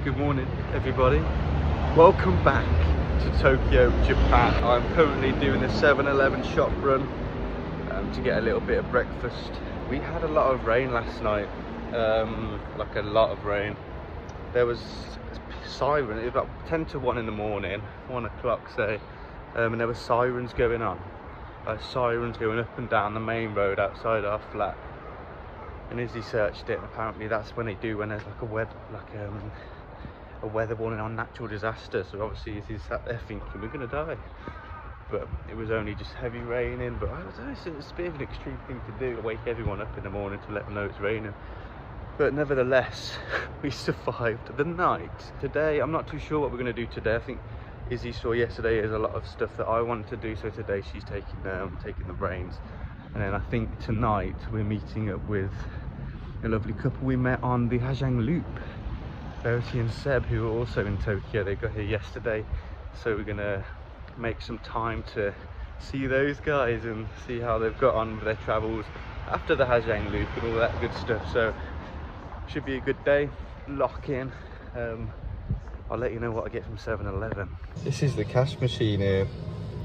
Good morning everybody, welcome back to Tokyo, Japan. I'm currently doing a 7-Eleven shop run to get a little bit of breakfast. We had a lot of rain last night, like a lot of rain. There was siren, it was about 10 to 1 in the morning, 1 o'clock say, and there were sirens going on. Sirens going up and down the main road outside our flat. And Izzy searched it, and apparently that's when they do when there's like a weather warning on natural disaster. So obviously Izzy's sat there thinking we're gonna die, but it was only just heavy raining. But I don't know, it's a bit of an extreme thing to do, to wake everyone up in the morning to let them know it's raining. But nevertheless, we survived the night. Today, I'm not too sure what we're gonna do today. I think Izzy saw yesterday there's a lot of stuff that I wanted to do, so today she's taking the reins. And then I think tonight we're meeting up with a lovely couple we met on the Hajang Loop. Verity and Seb, who are also in Tokyo. They got here yesterday, so we're gonna make some time to see those guys and see how they've got on with their travels after the Hajang Loop and all that good stuff. So should be a good day. Lock in. I'll let you know what I get from 7-Eleven. This is the cash machine here.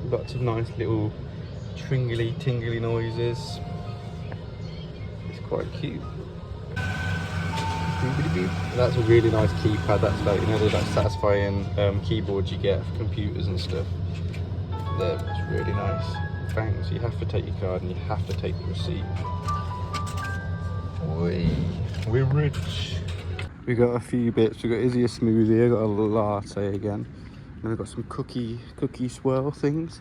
Lots of nice little tingly noises. It's quite cute. That's a really nice keypad. That's like, you know, those like satisfying keyboards you get for computers and stuff. There, it's really nice. Thanks. You have to take your card and you have to take the receipt. Oi, we're rich. We got a few bits. We got Izzy a smoothie. I got a latte again. And we've got some cookie swirl things.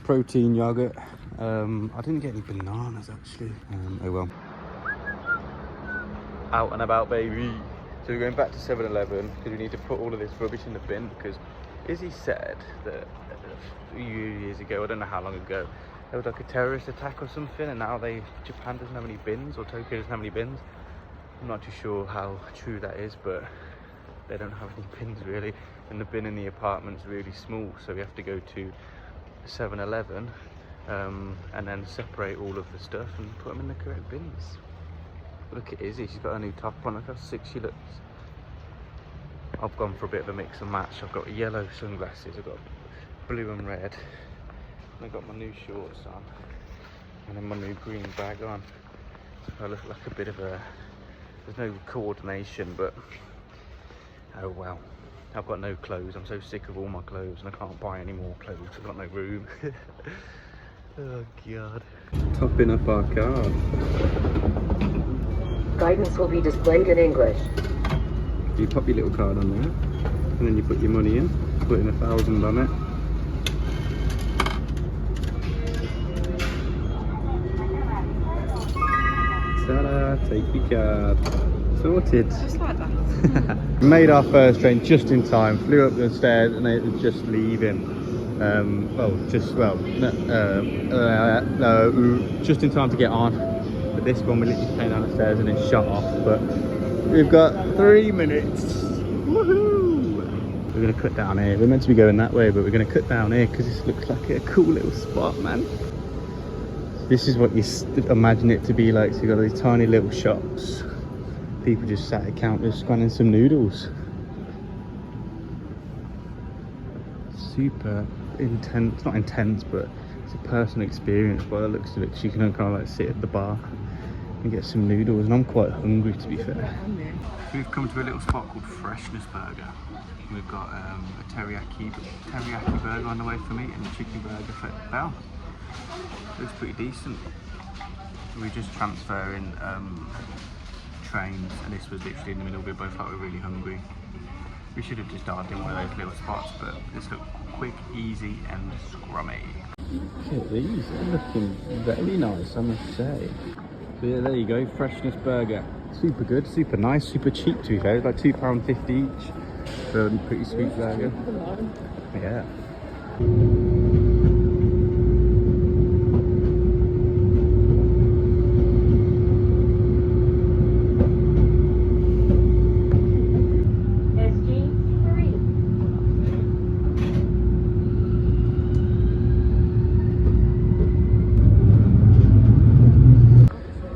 Protein yogurt. I didn't get any bananas actually. Oh well. Out and about, baby. So we're going back to 7-Eleven because we need to put all of this rubbish in the bin, because Izzy said that a few years ago, I don't know how long ago, there was like a terrorist attack or something, and now Japan doesn't have any bins, or Tokyo doesn't have any bins. I'm not too sure how true that is, but they don't have any bins really, and the bin in the apartment's really small, so we have to go to 7-Eleven and then separate all of the stuff and put them in the correct bins. Look at Izzy, she's got a new top on, look how sick she looks. I've gone for a bit of a mix and match. I've got yellow sunglasses, I've got blue and red, and I've got my new shorts on, and then my new green bag on. So I look like a bit of a, there's no coordination, but oh well. I've got no clothes, I'm so sick of all my clothes and I can't buy any more clothes, I've got no room. Oh god. Topping up our card. Guidance will be displayed in English. You pop your little card on there, and then you put your money in, put in 1,000 on it. Ta-da, take your card. Sorted. Just like that. Made our first train just in time, flew up the stairs and it was just leaving. Just in time to get on. But this one we literally came down the stairs and it shut off. But we've got 3 minutes. Woohoo! We're gonna cut down here. We're meant to be going that way, but we're gonna cut down here because this looks like a cool little spot, man. This is what you imagine it to be like. So you've got these tiny little shops. People just sat at counters scanning some noodles. Super intense, not intense, but it's a personal experience by the looks of it. You can kind of like sit at the bar and get some noodles, and I'm quite hungry to be fair. We've come to a little spot called Freshness Burger. We've got a teriyaki burger on the way for me, and a chicken burger for Belle. Looks pretty decent. We're just transferring trains, and this was literally in the middle. We both felt we were really hungry. We should have just dived in one of those little spots, but this looked quick, easy and scrummy. Look at these, they're looking very nice, I must say. So yeah, there you go, Freshness Burger. Super good, super nice, super cheap to be fair. It's like £2.50 each for a pretty sweet burger. Yeah.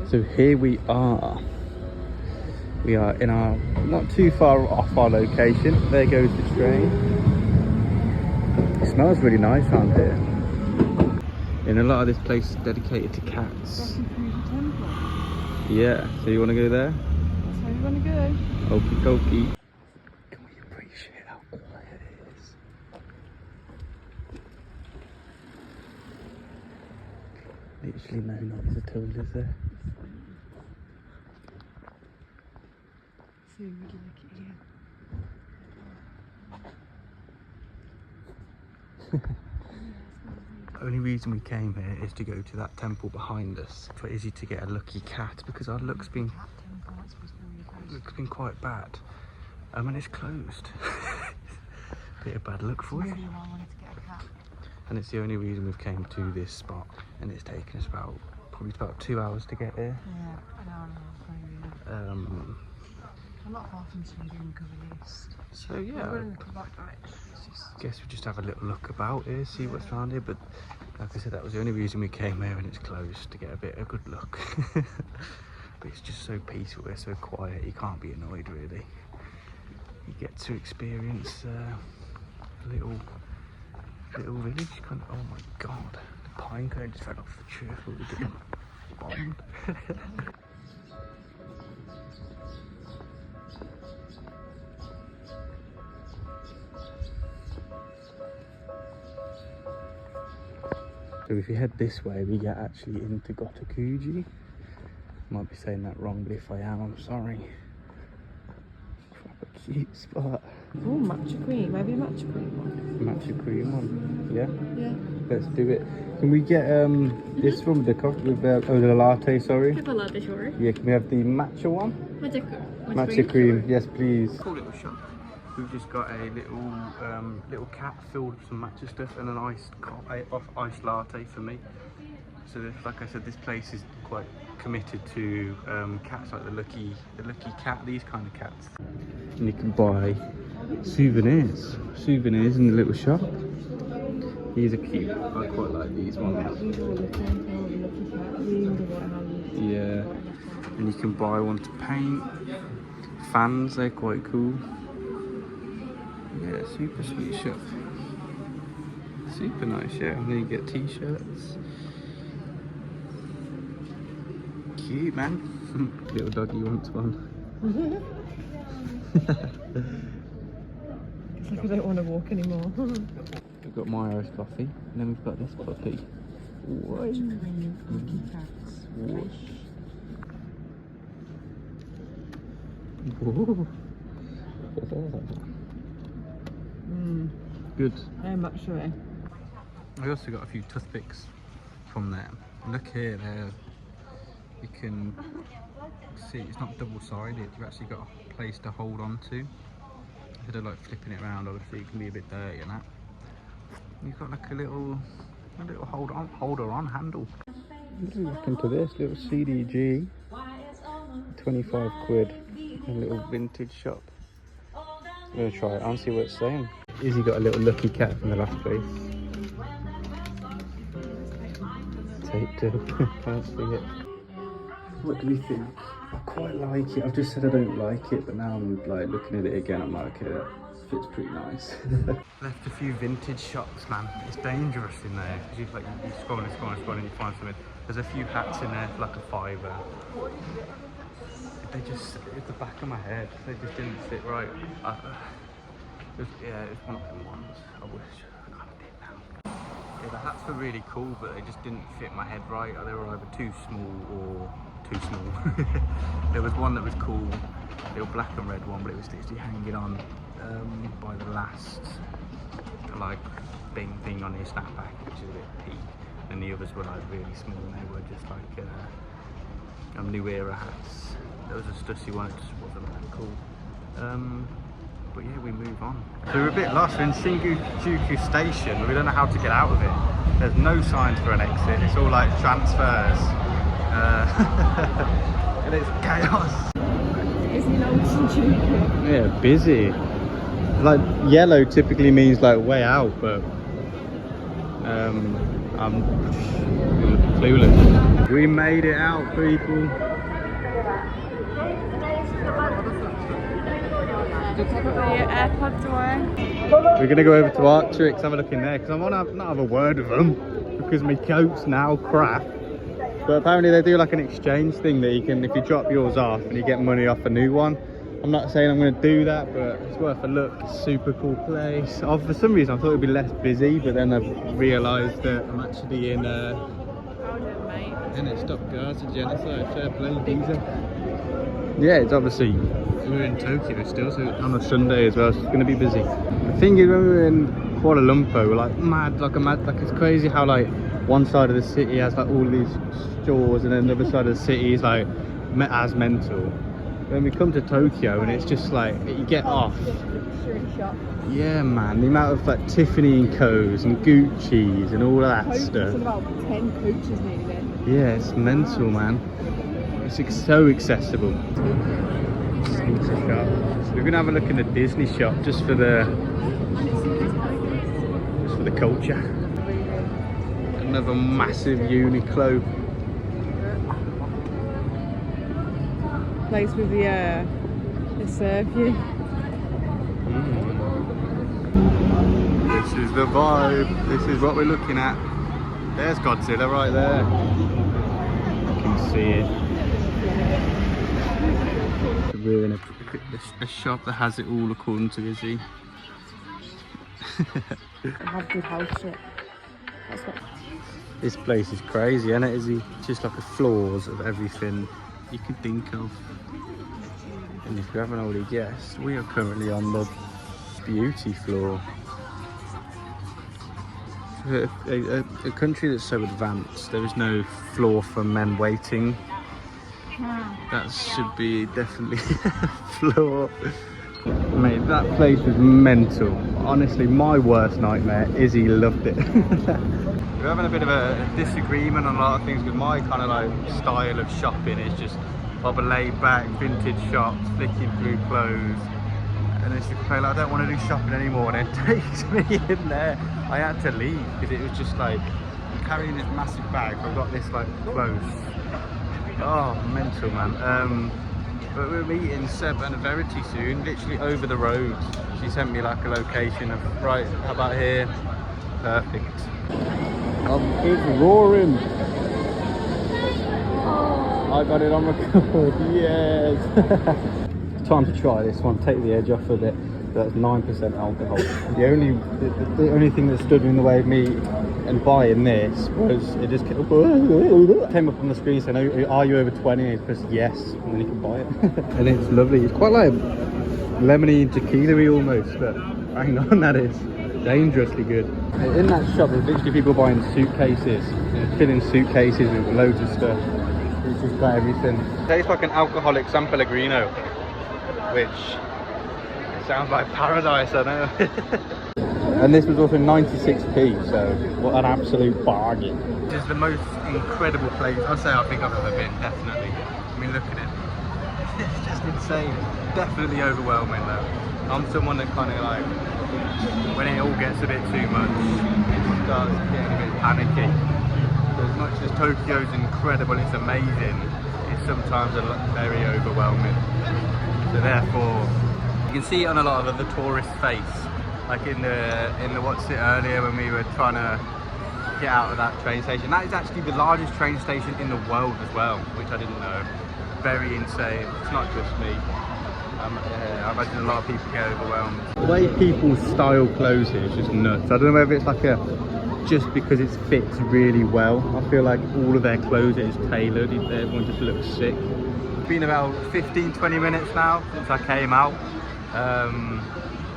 So here we are. We are in our, not too far off our location. There goes the train. It smells really nice around here. And a lot of this place is dedicated to cats. Yeah, so you want to go there? That's where we want to go. Okie dokie. Can we appreciate how quiet it is? Literally no noise at all, is there? Soon would you like it again? The only reason we came here is to go to that temple behind us for Izzy to get a lucky cat, because our luck's been quite bad. And it's closed. Bit of bad luck for you. And it's the only reason we've came to this spot, and it's taken us probably about 2 hours to get here. Yeah, an hour and a half maybe. I'm not far from Shinjuku at least. So yeah, We're in the back direction. guess we just have a little look about here, see what's around here. But like I said, that was the only reason we came here, and it's closed, to get a bit of good luck. But it's just so peaceful, it's so quiet, you can't be annoyed really. You get to experience a little village kind of. Oh my god, the pine cone just fell off the tree. I thought we did bombed. So if you head this way, we get actually into Gotokuji. Might be saying that wrong, but if I am, I'm sorry. Proper cute spot. Oh, matcha cream. Maybe a matcha cream one. Matcha cream one. Yeah? Yeah. Let's do it. Can we get this one with the coffee, with the latte, sorry? Have a latte, sure. Yeah, can we have the matcha one? Matcha cream, yes please. Cool little shop. We've just got a little cat filled with some matcha stuff and an iced latte for me. So like I said, this place is quite committed to cats, like the lucky cat, these kind of cats. And you can buy souvenirs in the little shop. These are cute. I quite like these ones. Yeah. And you can buy one to paint. Fans, they're quite cool. Yeah, super sweet shop. Super nice, yeah. And then you get t-shirts. Cute, man. Little doggy wants one. It's like I don't want to walk anymore. We've got my Irish coffee, and then we've got this puppy. What? Good. Very much so. I also got a few toothpicks from there. Look here, there. You can see it's not double-sided. You've actually got a place to hold on to. Instead of like flipping it around, obviously it can be a bit dirty and that. You've got like a little holder on handle. Look into this little CDG, 25 quid, a little vintage shop. I'm gonna try it and see what it's saying. Izzy got a little lucky cat from the last place. Tape two, can't see it. What do we think? I quite like it. I've just said I don't like it, but now I'm like looking at it again. I'm like, it fits pretty nice. Left a few vintage shops, man. It's dangerous in there because you scroll and you find something. There's a few hats in there for like a £5. They just, it's the back of my head. They just didn't sit right. Yeah, it's one of them ones. I wish I kind of did now. Yeah, the hats were really cool, but they just didn't fit my head right. They were either too small or too small. There was one that was cool, a little black and red one, but it was literally hanging on by the last like thing on his snapback, which is a bit peak. And the others were like really small, and they were just like new era hats. There was a stussy one, it just wasn't that cool. But yeah, we move on. So we're a bit lost. We're in Shinjuku station, but we don't know how to get out of it. There's no signs for an exit. It's all like transfers. And it's chaos. Yeah, busy. Like yellow typically means like way out, but I'm clueless. We made it out, people. Put the AirPods away. We're going to go over to Arc'teryx, have a look in there, because I want to not have a word with them, because my coat's now crap. But apparently they do like an exchange thing that you can, if you drop yours off and you get money off a new one. I'm not saying I'm going to do that, but it's worth a look. Super cool place. Oh, for some reason I thought it would be less busy, but then I've realised that I'm actually in it stopped guards and genocide. Fair play, geezer. Yeah, it's obviously, we're in Tokyo still, so on a Sunday as well, so it's going to be busy. The thing is, when we were in Kuala Lumpur, we're like mad, like it's crazy how like one side of the city has like all these stores, and then the other side of the city is like as mental. When we come to Tokyo, and it's just like you get off. Yeah, man, the amount of like Tiffany & Co's and Gucci's and all of that stuff. About 10 coaches nearly. Yeah, it's mental, man. It's so accessible. Pizza shop. So we're gonna have a look in the Disney shop just for the culture. Another massive Uniqlo. Place with the serve you. This is the vibe. This is what we're looking at. There's Godzilla right there. You can see it. We're in a shop that has it all according to Izzy. I have good house shit. That's what. This place is crazy, isn't it, Izzy? Just like the floors of everything you can think of. And if you haven't already guessed, we are currently on the beauty floor. A country that's so advanced, there is no floor for men waiting. That should be definitely a floor. Mate, that place was mental. Honestly, my worst nightmare. Izzy loved it. We're having a bit of a disagreement on a lot of things, because my kind of like style of shopping is just proper laid back, vintage shops, flicking through clothes. And it's like, I don't want to do shopping anymore, and it takes me in there. I had to leave because it was just like, I'm carrying this massive bag, I've got this like clothes. Oh, mental, man. But we're meeting Seb and Verity soon, literally over the road. She sent me like a location of, right, how about here? Perfect. It's roaring. I got it on record, yes. Time to try this one, take the edge off a bit. That's 9% alcohol. The only thing that stood in the way of me and buying this was it just came up on the screen saying, are you over 20? And you press yes, and then you can buy it. And it's lovely. It's quite like lemony and tequila-y almost, but hang on, that is dangerously good. In that shop there's literally people buying suitcases, filling suitcases with loads of stuff. It's just got everything. It tastes like an alcoholic San Pellegrino, which sounds like paradise, I know. And this was also 96p, so what an absolute bargain. This is the most incredible place I'd say I think I've ever been, definitely. I mean, look at it. It's just insane. Definitely overwhelming though. I'm someone that kind of like, when it all gets a bit too much, it starts getting a bit panicky. So as much as Tokyo's incredible, it's amazing, it's sometimes very overwhelming. So therefore, you can see it on a lot of the tourists' face, like in the what's it earlier when we were trying to get out of that train station. That is actually the largest train station in the world as well, which I didn't know. Very insane. It's not just me. I imagine a lot of people get overwhelmed. The way people style clothes here is just nuts. I don't know whether it's like just because it fits really well. I feel like all of their clothes is tailored. Everyone just looks sick. It's been about 15-20 minutes now since I came out.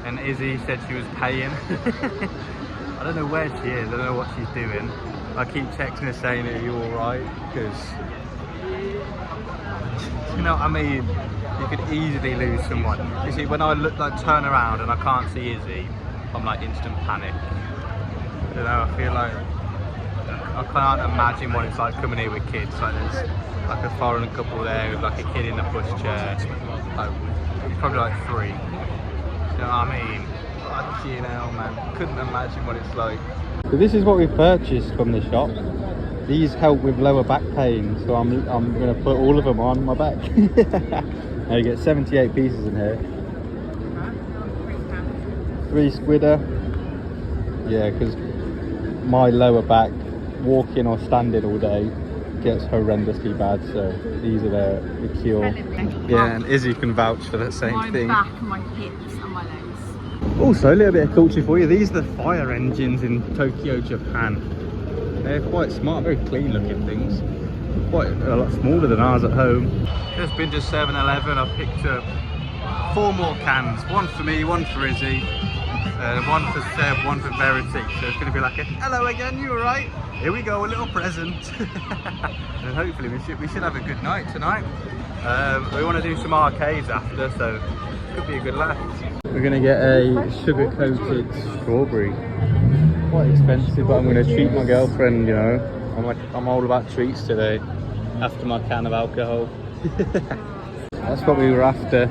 And Izzy said she was paying. I don't know where she is, I don't know what she's doing. I keep texting her saying, are you alright? Because, you know what I mean? You could easily lose someone. You see, when I turn around and I can't see Izzy, I'm like instant panic. I don't know, I feel like, I can't imagine what it's like coming here with kids. Like there's like a foreign couple there with like a kid in a pushchair. Like, he's probably like 3. You know what I mean? Fucking hell, man. Couldn't imagine what it's like. So this is what we purchased from the shop. These help with lower back pain, so I'm going to put all of them on my back. Now you get 78 pieces in here. 3 squidder. Yeah, because my lower back, walking or standing all day, gets horrendously bad. So these are the cure. Yeah, and Izzy can vouch for that same thing. My back, my hips, and my legs. Also, a little bit of culture for you. These are the fire engines in Tokyo, Japan. They're quite smart, very clean looking things. Quite a lot smaller than ours at home. Just been to 7-Eleven. I've picked up 4 more cans. One for me, one for Izzy, one for Seb, one for Verity. So it's going to be like a hello again, you alright? Here we go, a little present. And hopefully we should have a good night tonight. We want to do some arcades after, so it could be a good laugh. We're going to get a sugar-coated strawberry. Quite expensive, but I'm going to treat my girlfriend, you know. I'm all about treats today, after my can of alcohol. That's what we were after.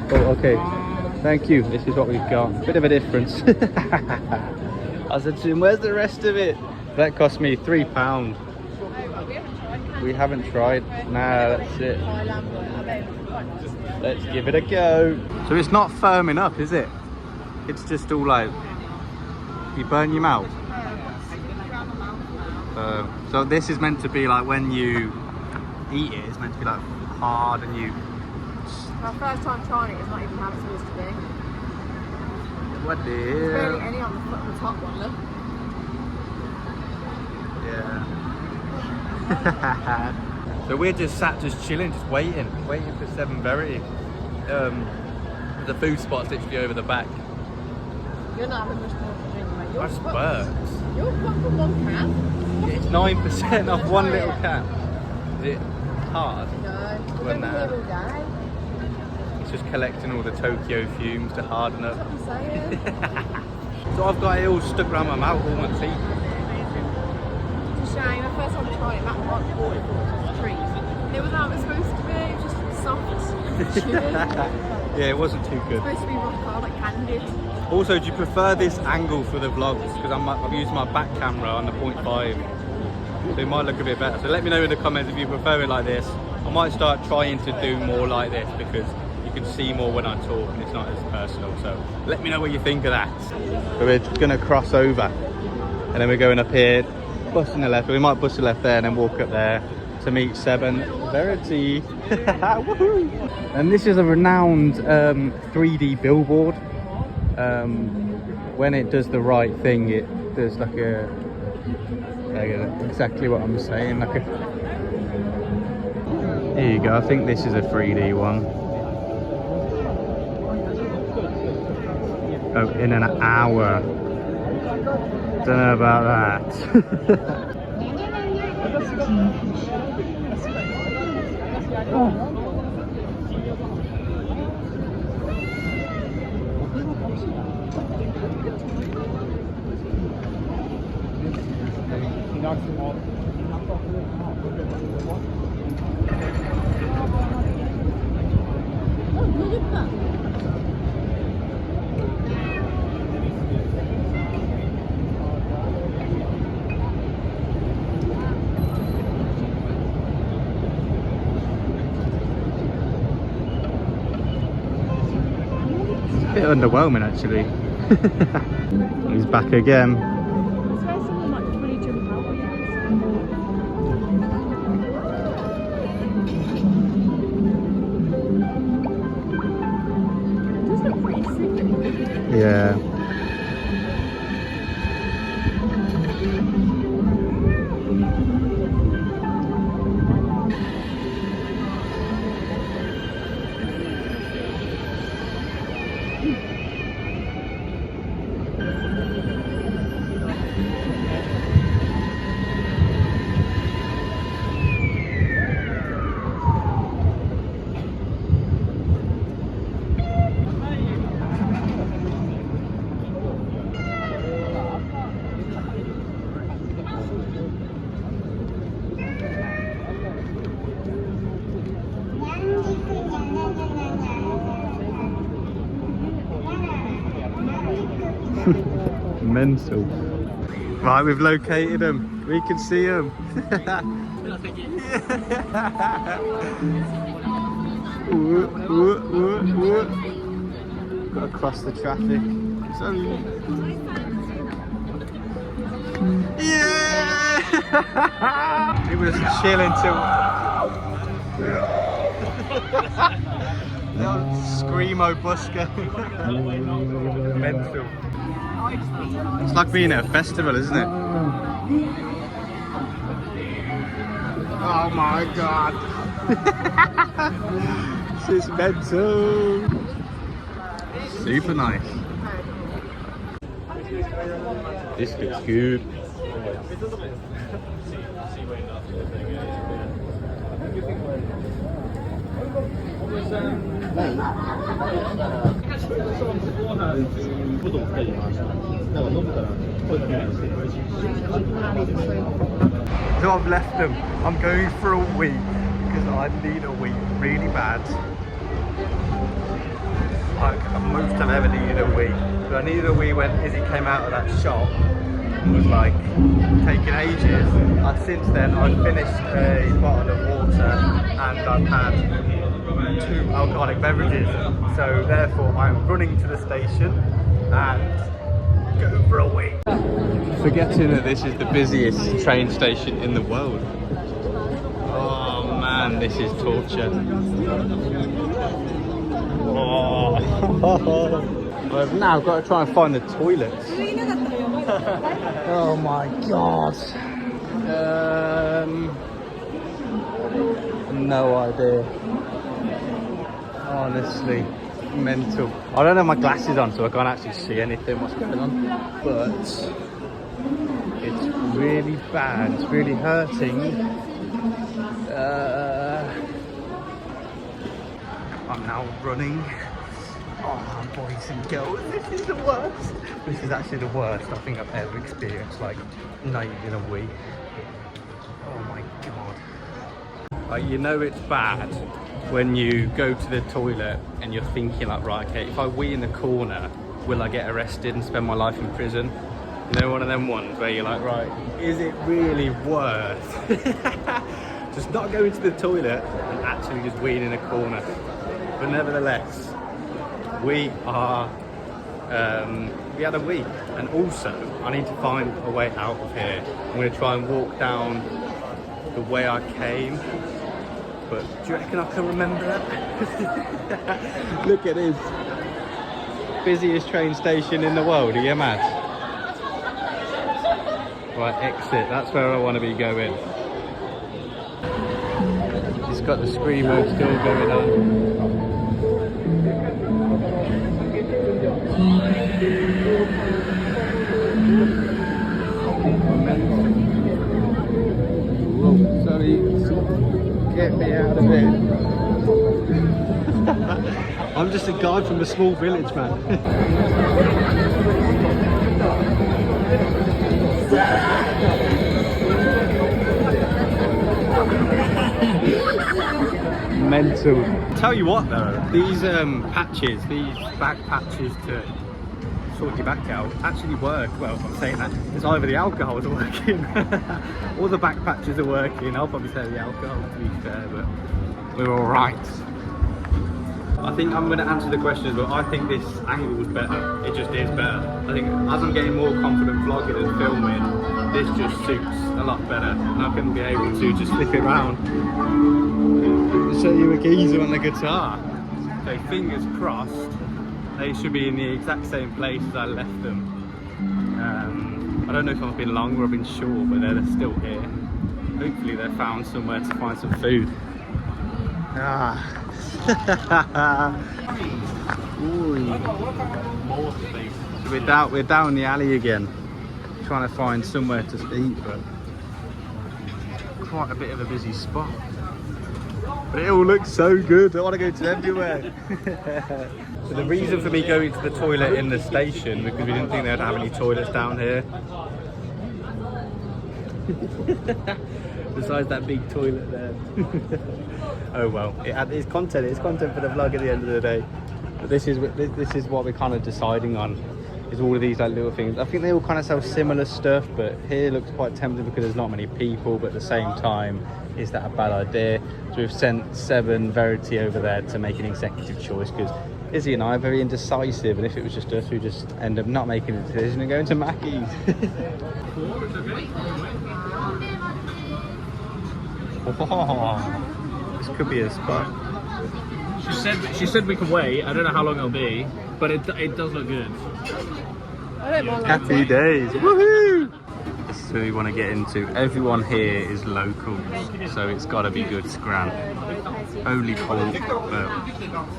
Oh, okay, thank you. This is what we've got. Bit of a difference. I said to him, where's the rest of it? That cost me £3. We haven't tried. Nah, that's it. Let's give it a go. So it's not firming up, is it? It's just all like, you burn your mouth. So this is meant to be like when you eat it, it's meant to be like hard and you... My first time trying it is not even how it's supposed to be. What the There's barely hell? any on the top one, look. Yeah. So we're just sat chilling, just waiting for 7 Verity. The food spot's literally over the back. You're not having much more to drink, mate. I spurts. You're fucked from one can. It's 9% off one little can. Is it hard? No, we're When, here all day. It's just collecting all the Tokyo fumes to harden up. That's what I'm saying. So I've got it all stuck around my mouth, all my teeth. It's a shame. The first time I tried it, Matt like bought it for the trees. It wasn't how it was supposed to be. It was just soft, chewy. Yeah, it wasn't too good. It's supposed to be rock hard, like candied. Also, do you prefer this angle for the vlogs? Because I'm using my back camera on the 0.5, so it might look a bit better. So let me know in the comments if you prefer it like this. I might start trying to do more like this because you can see more when I talk and it's not as personal. So let me know what you think of that. So we're gonna cross over and then we're going up here, busting the left. We might bust the left there and then walk up there to meet 7 Verity. Woohoo! And this is a renowned 3D billboard. When it does the right thing, it does like a exactly what I'm saying, like a... Here you go, I think this is a 3D one. Oh, in an hour. Don't know about that. A bit underwhelming actually. He's back again. Yeah. Mental. Right, we've located them. We can see them. Got to cross the traffic. So yeah! It was chill until the screamo busker. Mental. It's like being at a festival, isn't it? Oh my god. This is mental. Super nice. This looks good. So I've left them. I'm going for a week because I need a week really bad. Like the most I've ever needed a week. But I needed a week when Izzy came out of that shop and was like taking ages. And since then I've finished a bottle of water and I've had 2 alcoholic beverages. So therefore I'm running to the station and go for a week. Forgetting that this is the busiest train station in the world. Oh man, this is torture. Oh. I've now got to try and find the toilets. Oh my god. No idea. Honestly, mental. I don't have my glasses on, so I can't actually see anything what's going on. But it's really bad. It's really hurting. I'm now running. Oh, boys and girls, this is the worst. This is actually the worst I think I've ever experienced, like, not even a week. Oh my god. Like, you know it's bad when you go to the toilet and you're thinking like, right, okay, if I wee in the corner, will I get arrested and spend my life in prison? You know, one of them ones where you're like, right, is it really worth just not going to the toilet and actually just weeing in a corner? But nevertheless, we are, we had a week, and also I need to find a way out of here. I'm going to try and walk down the way I came, but do you reckon I can remember that? Look at this, busiest train station in the world, are you mad? Right, exit, that's where I want to be going. It's got the screamo still going on. Whoa, sorry, get me out of here. I'm just a guy from a small village, man. Mental. Tell you what though, these patches, these back patches to sort your back out actually work. Well, I'm saying that it's either the alcohol's working or the back patches are working. I'll probably say the alcohol to be fair, but we're all right. I think I'm going to answer the questions, but I think this angle was better. It just is better. I think as I'm getting more confident vlogging and filming, this just suits a lot better. And I can be able to just flip it around. Show you a geezer on the guitar. So fingers crossed, they should be in the exact same place as I left them. I don't know if I've been long or I've been short, but they're still here. Hopefully they've found somewhere to find some food. Ah. So we're down the alley again, trying to find somewhere to eat, but quite a bit of a busy spot. But it all looks so good. I want to go to everywhere. So the reason for me going to the toilet in the station, because we didn't think they'd have any toilets down here. Besides that big toilet there. Oh well, it's content. It's content for the vlog at the end of the day. But this is what we're kind of deciding on. Is all of these like little things. I think they all kind of sell similar stuff, but here looks quite tempting because there's not many people. But at the same time, is that a bad idea? So we've sent Seven Verity over there to make an executive choice because Izzy and I are very indecisive, and if it was just us, we'd just end up not making a decision and going to Mackey's. Oh, this could be a spot. She said we can wait. I don't know how long it'll be, but it does look good. I don't mind Happy days! Woohoo! This is what we want to get into. Everyone here is locals, so it's got to be good scran. Only pork, but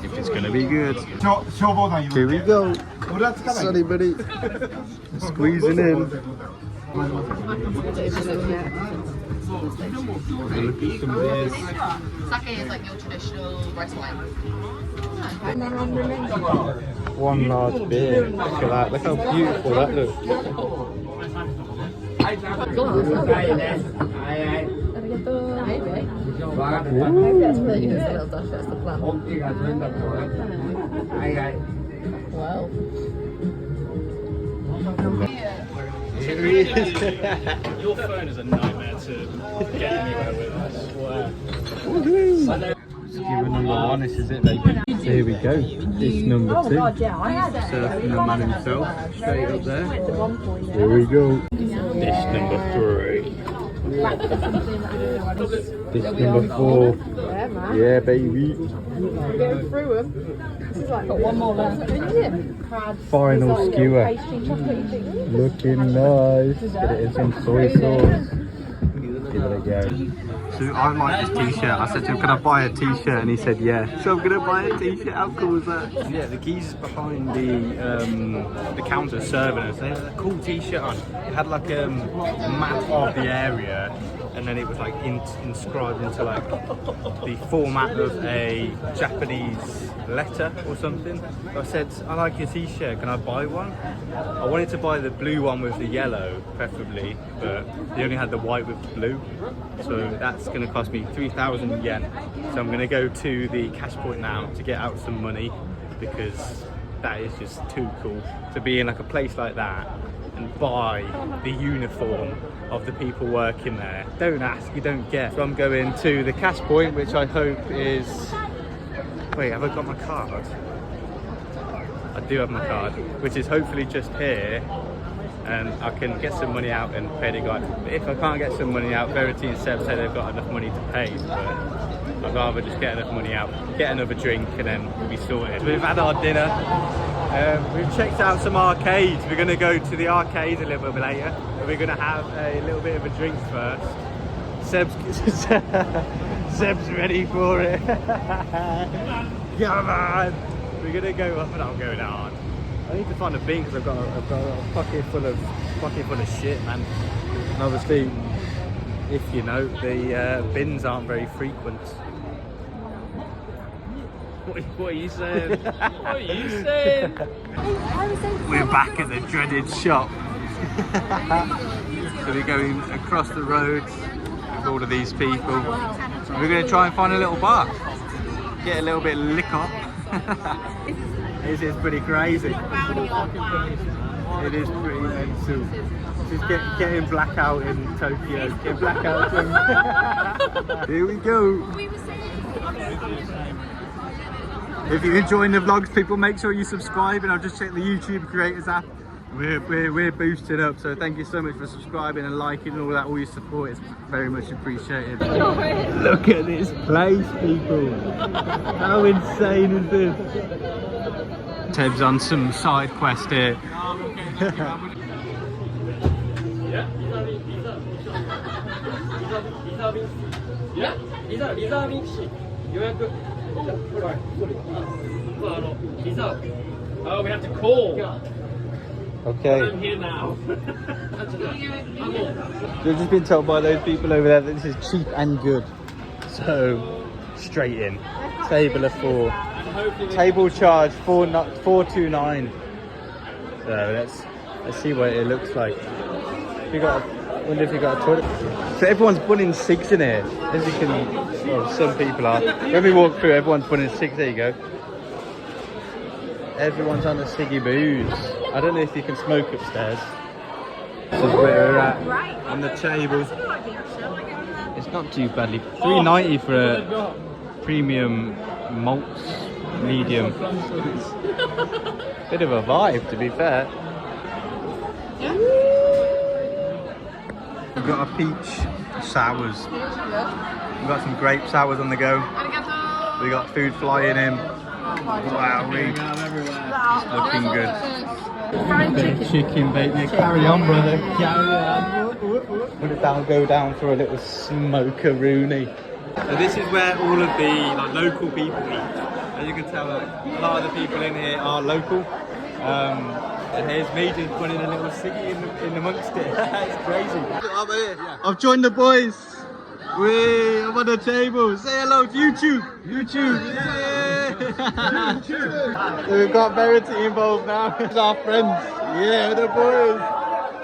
if it's going to be good. Here we go. Sorry, buddy. Squeezing in. Look at some beers. Sake is like your traditional rice wine. One large beer. Look at that. Look how beautiful that looks. Wow. Here he is. Your phone is a nightmare to get anywhere with, I swear. Skewer number 1, this is it, baby. So here we go. This number 2. Served from the man himself, straight up there. Here we go. Dish number 3. Dish number 4. Yeah, baby. We're going through them. This is like got one more left. Final skewer. Looking nice. Get it in some soy sauce. Give it a go. So I like this t-shirt. I said to him, can I buy a t-shirt? And he said, yeah. So I'm gonna buy a t-shirt. How cool is that? And yeah, the geezers behind the counter serving us, they had a cool t-shirt on. It had like a map of the area, and then it was like inscribed into like the format of a Japanese letter or something. So I said, I like your t-shirt, can I buy one? I wanted to buy the blue one with the yellow, preferably, but they only had the white with the blue. So that's going to cost me 3,000 yen. So I'm going to go to the cash point now to get out some money, because that is just too cool to be in like a place like that and buy the uniform of the people working there. Don't ask, you don't get. So I'm going to the cash point, which I hope is... Wait, have I got my card? I do have my card, which is hopefully just here, and I can get some money out and pay the guy. But if I can't get some money out, Verity and Seb say they've got enough money to pay, but I'd rather just get enough money out, get another drink, and then we'll be sorted. We've had our dinner. We've checked out some arcades. We're going to go to the arcades a little bit later, but we're going to have a little bit of a drink first. Seb's ready for it. Come on! We're going to go up and I'm going hard. I need to find a bin because I've got a pocket full of shit, man. And obviously, if you know, the bins aren't very frequent. What are you saying? What are you saying? We're back at the dreaded shop. So we're going across the road with all of these people. We're going to try and find a little bar. Get a little bit of liquor. This is pretty crazy. It is pretty mental. Just getting blackout in Tokyo. Get blackout in... Here we go. If you're enjoying the vlogs, people, make sure you subscribe, and I'll just check the YouTube Creators app. We're boosted up, so thank you so much for subscribing and liking and all that. All your support is very much appreciated. Look at this place, people. How insane is this? Teb's on some side quest here. Oh, we have to call. Okay. I'm here now. We've just been told by those people over there that this is cheap and good. So, straight in. Table of 4. Table charge 429. So let's see what it looks like. Wonder if you got a toilet. So everyone's bunning cigs in here. As you can, well, some people are. When we walk through, everyone's bunning cigs. There you go. Everyone's on the ciggy booze. I don't know if you can smoke upstairs. This is where we're at on the table. It's not too badly. $3.90 for a premium malts medium. Bit of a vibe, to be fair. Yeah. We've got our peach sours. We've got some grape sours on the go. Arigato. We got food flying in. Wow, it's looking good. Fried Chicken bacon. Yeah, carry on, brother. Carry on. Put it down, go down for a little smoke-a-rooney. So this is where all of the local people eat. As you can tell, a lot of the people in here are local. And here's me just putting a little ciggy in amongst it. It's crazy. I've joined the boys. I'm on the table. Say hello to YouTube. YouTube. Yeah. So we've got Verity involved now. It's our friends. Yeah, the boys.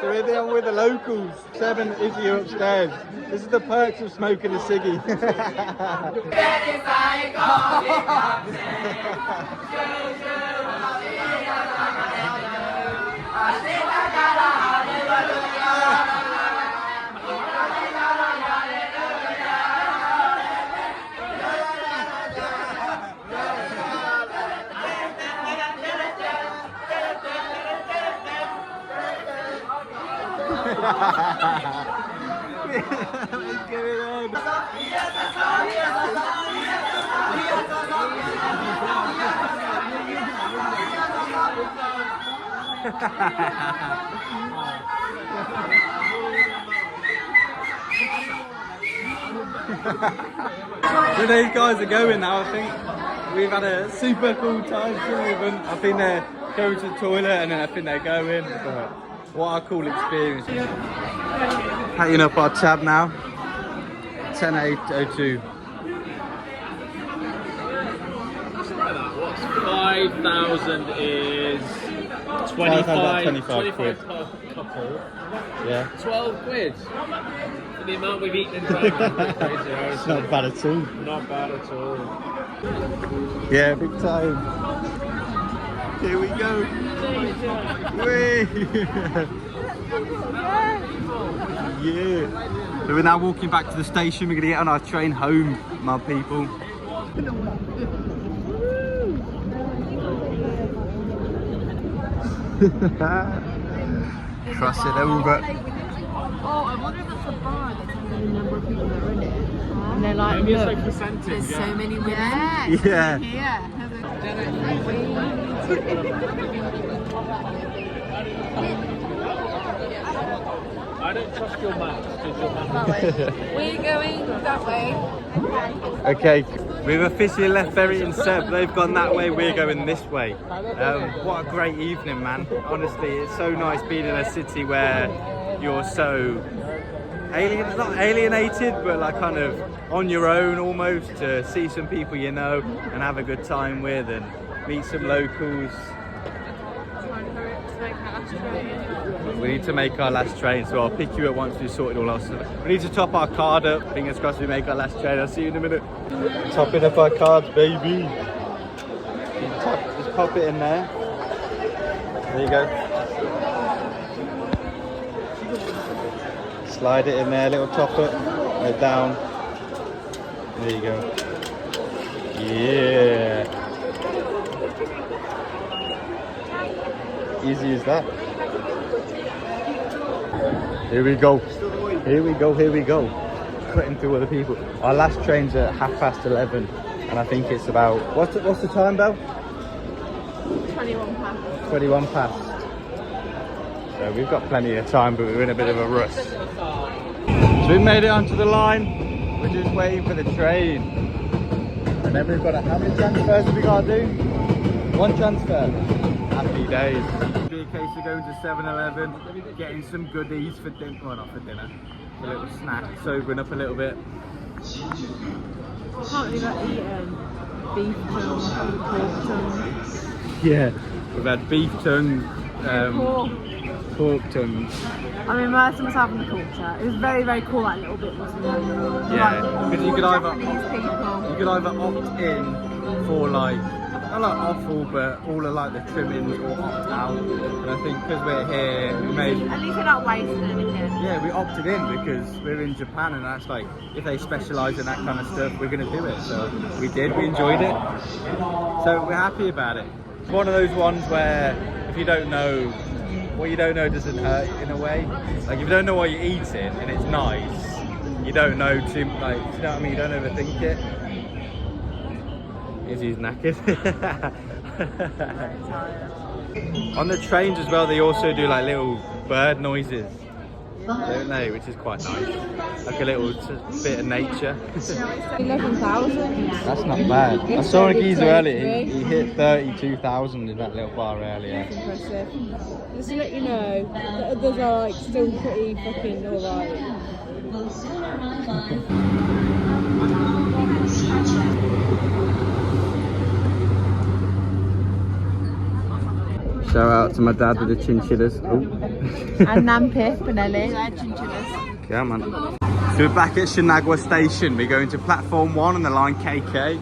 So we're there with the locals. Seb and Izzy are upstairs. This is the perks of smoking a ciggy. What's going on? So these guys are going now. I think we've had a super cool time with them. I think they're going to the toilet and then I think they're going. But what a cool experience. Packing up our tab now. 10:02. 5,000 is 25 quid. per couple. Yeah. 12 quid. For the amount we've eaten in time. It's not bad at all. Not bad at all. Yeah, big time. Here we go. Whee! Yeah. So we're now walking back to the station. We're gonna get on our train home, my people. Cross it over. Oh, I wonder if that's a bar that's got a number of people that are in it. And they're like, Maybe it's look, like percentage. there's so many women. Yeah. I don't trust your maps because your maps. We're going that way. Okay, we've officially left Verity and Seb. They've gone that way, we're going this way. What a great evening, man. Honestly, it's so nice being in a city where you're so not alienated, but like kind of on your own almost, to see some people you know and have a good time with and meet some locals. We need to make our last train, so I'll pick you up once we've sorted all else. We need to top our card up. Fingers crossed we make our last train. I'll see you in a minute. Topping up our cards, baby. Just pop it in there. There you go. Slide it in there, little top up. Right down. There you go. Yeah. Easy as that. Here we go. Here we go. Here we go. Cutting through other people. Our last train's at 11:30, and I think it's about what's the time, Belle? 21 past. 21 past. So we've got plenty of time, but we're in a bit of a rush. So we made it onto the line. We're just waiting for the train. And then we've got how many transfers have we got to do? One transfer. Happy days. Be a case of going to 7-Eleven, getting some goodies for dinner. Well, not for dinner. A little snack, sobering up a little bit. Can't we like eat beef tongue and pork tongue? Yeah, we've had beef tongue, pork tongue. I mean, immersed myself in the culture. It was very, very cool, that little bit, wasn't it? Yeah, because you could either Japanese people. opt in for like not like awful, but all of like the trimmings all opt out. And I think because we're here, we made. At least we're not wasting anything. Yeah, we opted in because we're in Japan, and that's like if they specialise in that kind of stuff, we're gonna do it. So we did. We enjoyed it. So we're happy about it. It's one of those ones where if you don't know, what you don't know doesn't hurt in a way. Like if you don't know what you're eating and it's nice, you don't know too, like, you know what I mean? You don't overthink it. Izzy's knackered. On the trains as well, they also do like little bird noises, don't they? Which is quite nice. Like a little bit of nature. 11,000. That's not bad. I saw a geezer earlier. He hit 32,000 in that little bar earlier. That's impressive. Just to let you know, the others are like still pretty fucking alright. Shout out to my dad with the chinchillas. And Nampi, Benelli, they're chinchillas. Come on. So we're back at Shinjuku station. We're going to platform 1 on the line KK.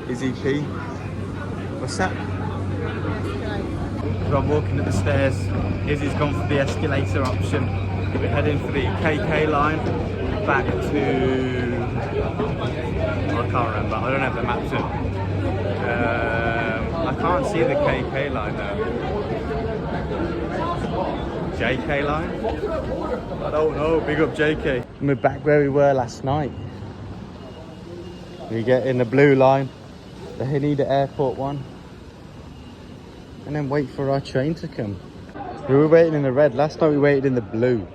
Izzy P. What's that? So I'm walking up the stairs. Izzy's gone for the escalator option. We're heading for the KK line back to... I can't remember. I don't have the maps up. I can't see the KK line though. JK line? I don't know. Big up JK. We're back where we were last night. We get in the blue line, the Haneda Airport one, and then wait for our train to come. We were waiting in the red. Last night we waited in the blue.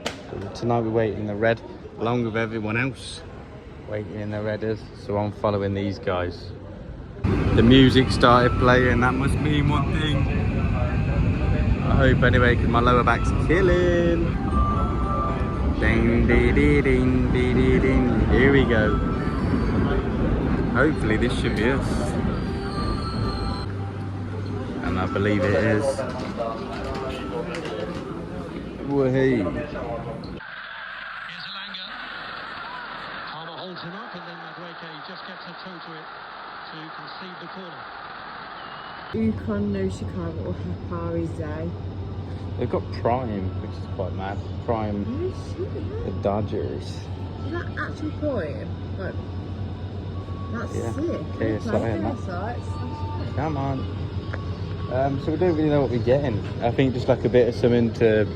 Tonight we wait in the red, along with everyone else waiting in the redders. So I'm following these guys. The music started playing. That must mean one thing. I hope anyway, because my lower back's killing. Ding, ding, ding, ding, ding, ding. Here we go. Hopefully this should be us. And I believe it is. Wahey. Holds him up, and then Maneki just gets her toe to it to concede the corner. Ukon no Shikara or Hapari's Day. They've got Prime, which is quite mad. Prime, the Dodgers. Is that actual point? Like, that's Yeah. sick. KSI and that. KSI. Come on. So we don't really know what we're getting. I think just like a bit of something to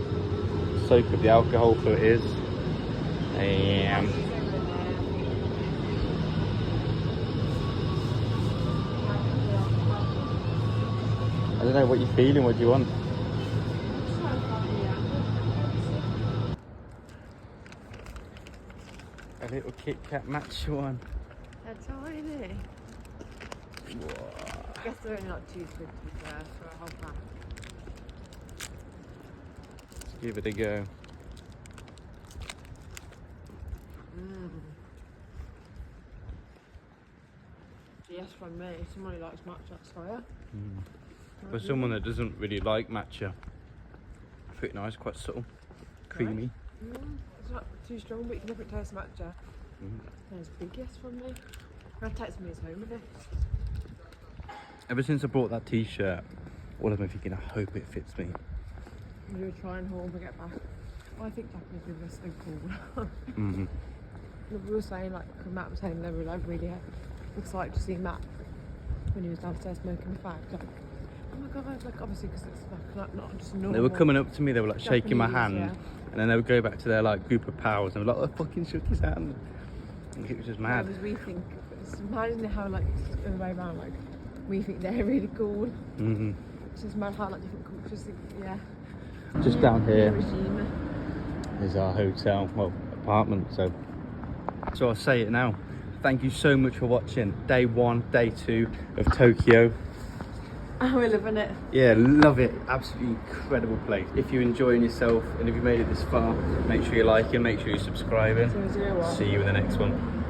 soak up the alcohol for it is. I don't know what you're feeling, what do you want? A little Kit Kat matcha one. They're tiny. Whoa. I guess they're only like 250 for a whole pack. Let's give it a go. Yes, from me. Someone who likes matcha, that's fire. For someone that doesn't really like matcha, pretty nice, quite subtle, creamy. It's not too strong, but you can definitely taste matcha. There's a big yes from me. I'd take some of his home with it. Ever since I bought that t-shirt, all I've been thinking, I hope it fits me. We were trying haul when we get back. I think Japanese people are so cool. We were saying, like, Matt was saying, they were like really excited to see Matt when he was downstairs smoking the fag. Like, oh my god, like, obviously, because it's like not just normal. They were coming up to me, they were like shaking my hand, Japanese, and then they would go back to their like group of pals and they were like, oh, fucking shook his hand. And it was just mad. Whereas we think, it's amazing how, like, the other way around, like, we think they're really cool. It's just mad how, like, different cultures think, yeah. Just down here Regime. is our hotel, well, apartment, so I'll say it now. Thank you so much for watching day 1, day 2 of Tokyo. We're loving it. Yeah, love it. Absolutely incredible place. If you're enjoying yourself and if you made it this far, make sure you like it, make sure you're subscribing. 001. See you in the next one.